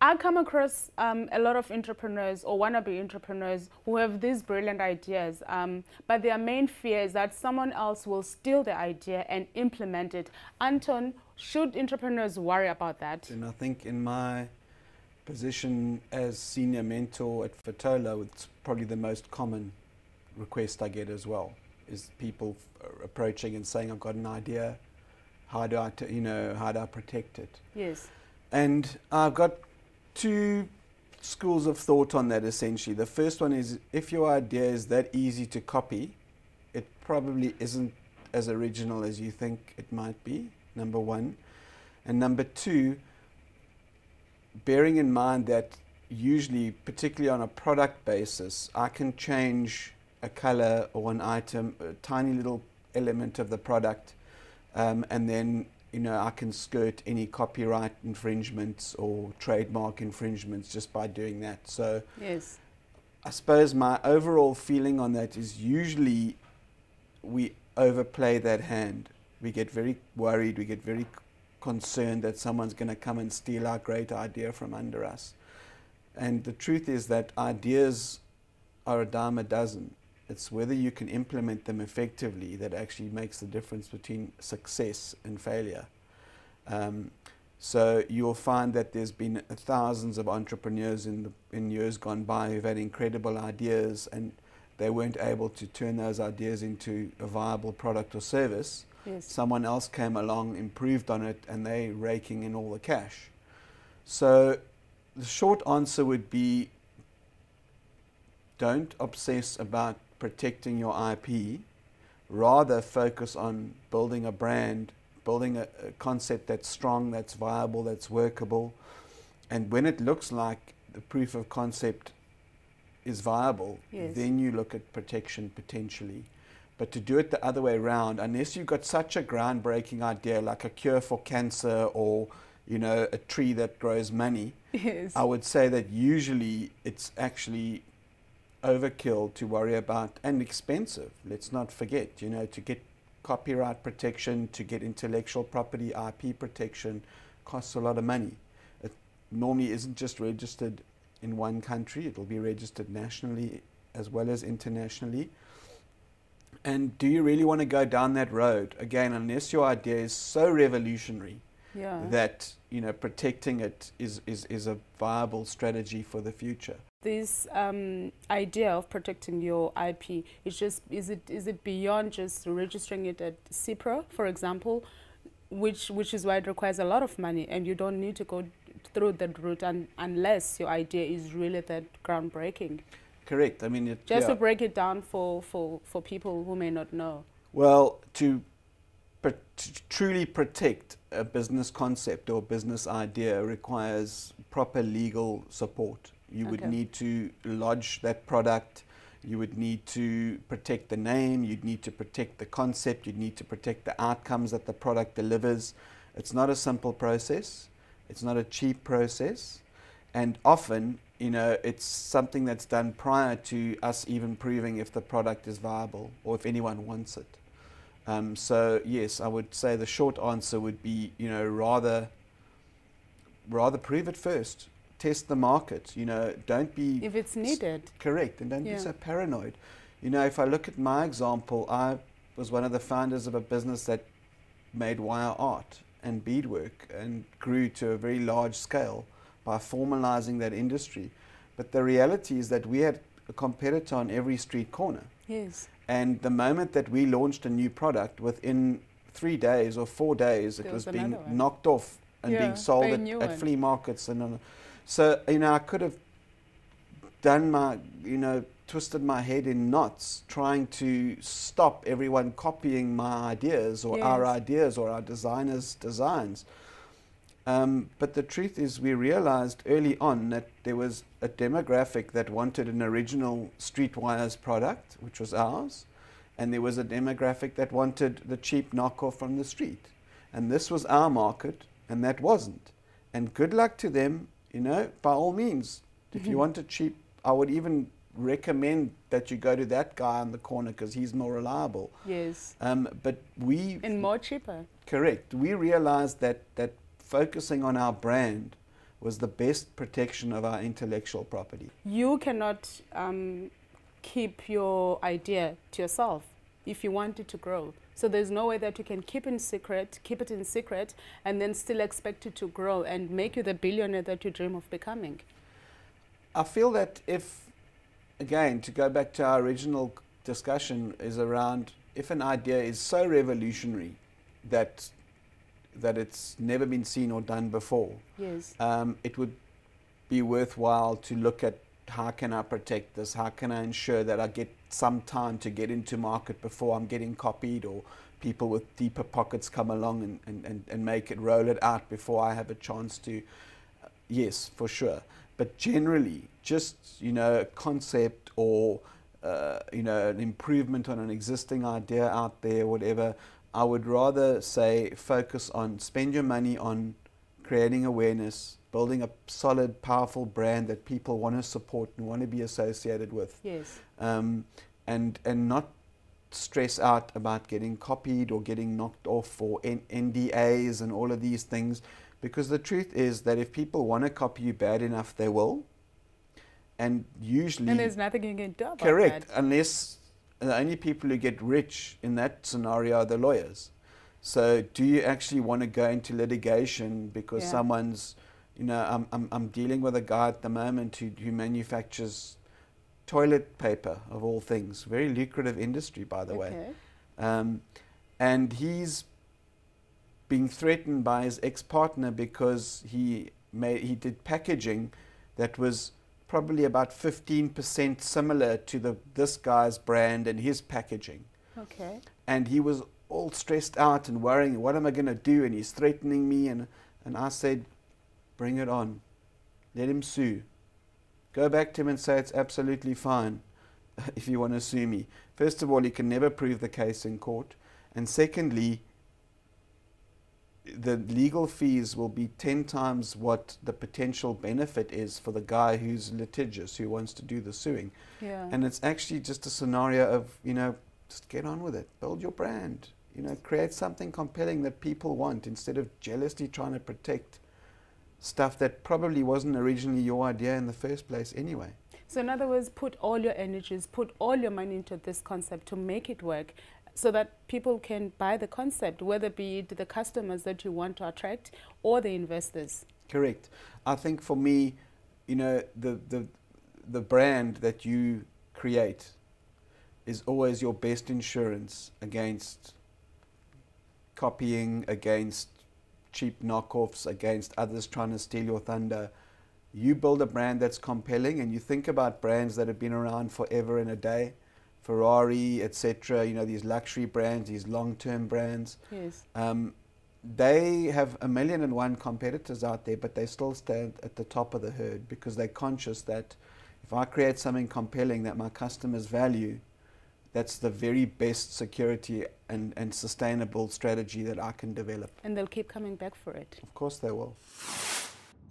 I come across a lot of entrepreneurs or wannabe entrepreneurs who have these brilliant ideas, but their main fear is that someone else will steal the idea and implement it. Anton, should entrepreneurs worry about that? And I think in my position as senior mentor at Fatola, it's probably the most common request I get as well, is people approaching and saying, I've got an idea, how do I how do I protect it? Yes. And I've got two schools of thought on that essentially. The first one is, if your idea is that easy to copy, it probably isn't as original as you think it might be, number one. And number two, bearing in mind that usually, particularly on a product basis, I can change a color or an item, a tiny little element of the product, and then I can skirt any copyright infringements or trademark infringements just by doing that. So yes, I suppose my overall feeling on that is usually we overplay that hand. We get very worried, we get very concerned that someone's going to come and steal our great idea from under us. And the truth is that ideas are a dime a dozen. It's whether you can implement them effectively that actually makes the difference between success and failure. So you'll find that there's been thousands of entrepreneurs in years gone by who've had incredible ideas, and they weren't able to turn those ideas into a viable product or service. yes, Someone else came along, improved on it, and they're raking in all the cash. So the short answer would be, don't obsess about protecting your IP, rather focus on building a brand, building a concept that's strong, that's viable, that's workable. And when it looks like the proof of concept is viable, yes, then you look at protection potentially. But to do it the other way around, unless you've got such a groundbreaking idea like a cure for cancer or a tree that grows money, yes, I would say that usually it's actually overkill to worry about, and expensive. Let's not forget, to get copyright protection, to get intellectual property, IP protection, costs a lot of money. It normally isn't just registered in one country, it'll be registered nationally as well as internationally. And do you really want to go down that road? Again, unless your idea is so revolutionary yeah, that protecting it is a viable strategy for the future. this idea of protecting your IP is it beyond just registering it at CIPRA, for example, which is why it requires a lot of money, and you don't need to go through that route unless your idea is really that groundbreaking. Correct. I mean, To break it down for people who may not know. Well, to truly protect a business concept or business idea requires proper legal support. You would need to lodge that product, you would need to protect the name, you'd need to protect the concept, you'd need to protect the outcomes that the product delivers. It's not a simple process, it's not a cheap process, and often, it's something that's done prior to us even proving if the product is viable or if anyone wants it. So yes, I would say the short answer would be, rather prove it first. Test the market, don't be... If it's needed. Correct, and don't be so paranoid. If I look at my example, I was one of the founders of a business that made wire art and beadwork and grew to a very large scale by formalizing that industry. But the reality is that we had a competitor on every street corner. Yes. And the moment that we launched a new product, within 3 days or 4 days, it was being knocked off and being sold at flea markets. So, I could have done twisted my head in knots trying to stop everyone copying my ideas or our ideas or our designers' designs. But the truth is, we realized early on that there was a demographic that wanted an original Streetwires product, which was ours, and there was a demographic that wanted the cheap knockoff from the street. And this was our market, and that wasn't. And good luck to them, by all means. If you want it cheap, I would even recommend that you go to that guy on the corner because he's more reliable. Yes. But and more cheaper. Correct. We realized that focusing on our brand, was the best protection of our intellectual property. You cannot keep your idea to yourself if you want it to grow. So there's no way that you can keep it in secret, and then still expect it to grow and make you the billionaire that you dream of becoming. I feel that if, again, to go back to our original discussion, is around if an idea is so revolutionary that it's never been seen or done before, yes, it would be worthwhile to look at how can I protect this, how can I ensure that I get some time to get into market before I'm getting copied or people with deeper pockets come along and make it, roll it out before I have a chance to. Yes, for sure. But generally, just, a concept or, an improvement on an existing idea out there, whatever, I would rather say focus on, spend your money on creating awareness, building a solid, powerful brand that people want to support and want to be associated with. Yes. And not stress out about getting copied or getting knocked off or NDAs and all of these things. Because the truth is that if people want to copy you bad enough, they will. And usually... And there's nothing you can do about correct, that. Unless the only people who get rich in that scenario are the lawyers. So do you actually want to go into litigation because someone's... I'm dealing with a guy at the moment who manufactures toilet paper, of all things. Very lucrative industry, by the way. And he's being threatened by his ex-partner because he did packaging that was probably about 15% similar to this guy's brand and his packaging. Okay. And he was all stressed out and worrying, what am I going to do? And he's threatening me. And I said, bring it on. Let him sue. Go back to him and say it's absolutely fine if you want to sue me. First of all, he can never prove the case in court. And secondly, the legal fees will be 10 times what the potential benefit is for the guy who's litigious, who wants to do the suing. Yeah. And it's actually just a scenario of, just get on with it. Build your brand. Create something compelling that people want instead of jealously trying to protect stuff that probably wasn't originally your idea in the first place anyway. So in other words, put all your energies, put all your money into this concept to make it work, so that people can buy the concept, whether it be the customers that you want to attract or the investors. Correct. I think for me, the brand that you create is always your best insurance against copying, against cheap knockoffs, against others trying to steal your thunder. You build a brand that's compelling, and you think about brands that have been around forever and a day, Ferrari, etc., these luxury brands, these long-term brands. Yes. They have 1,000,001 competitors out there, but they still stand at the top of the herd because they're conscious that if I create something compelling that my customers value, that's the very best security and sustainable strategy that I can develop. And they'll keep coming back for it. Of course they will.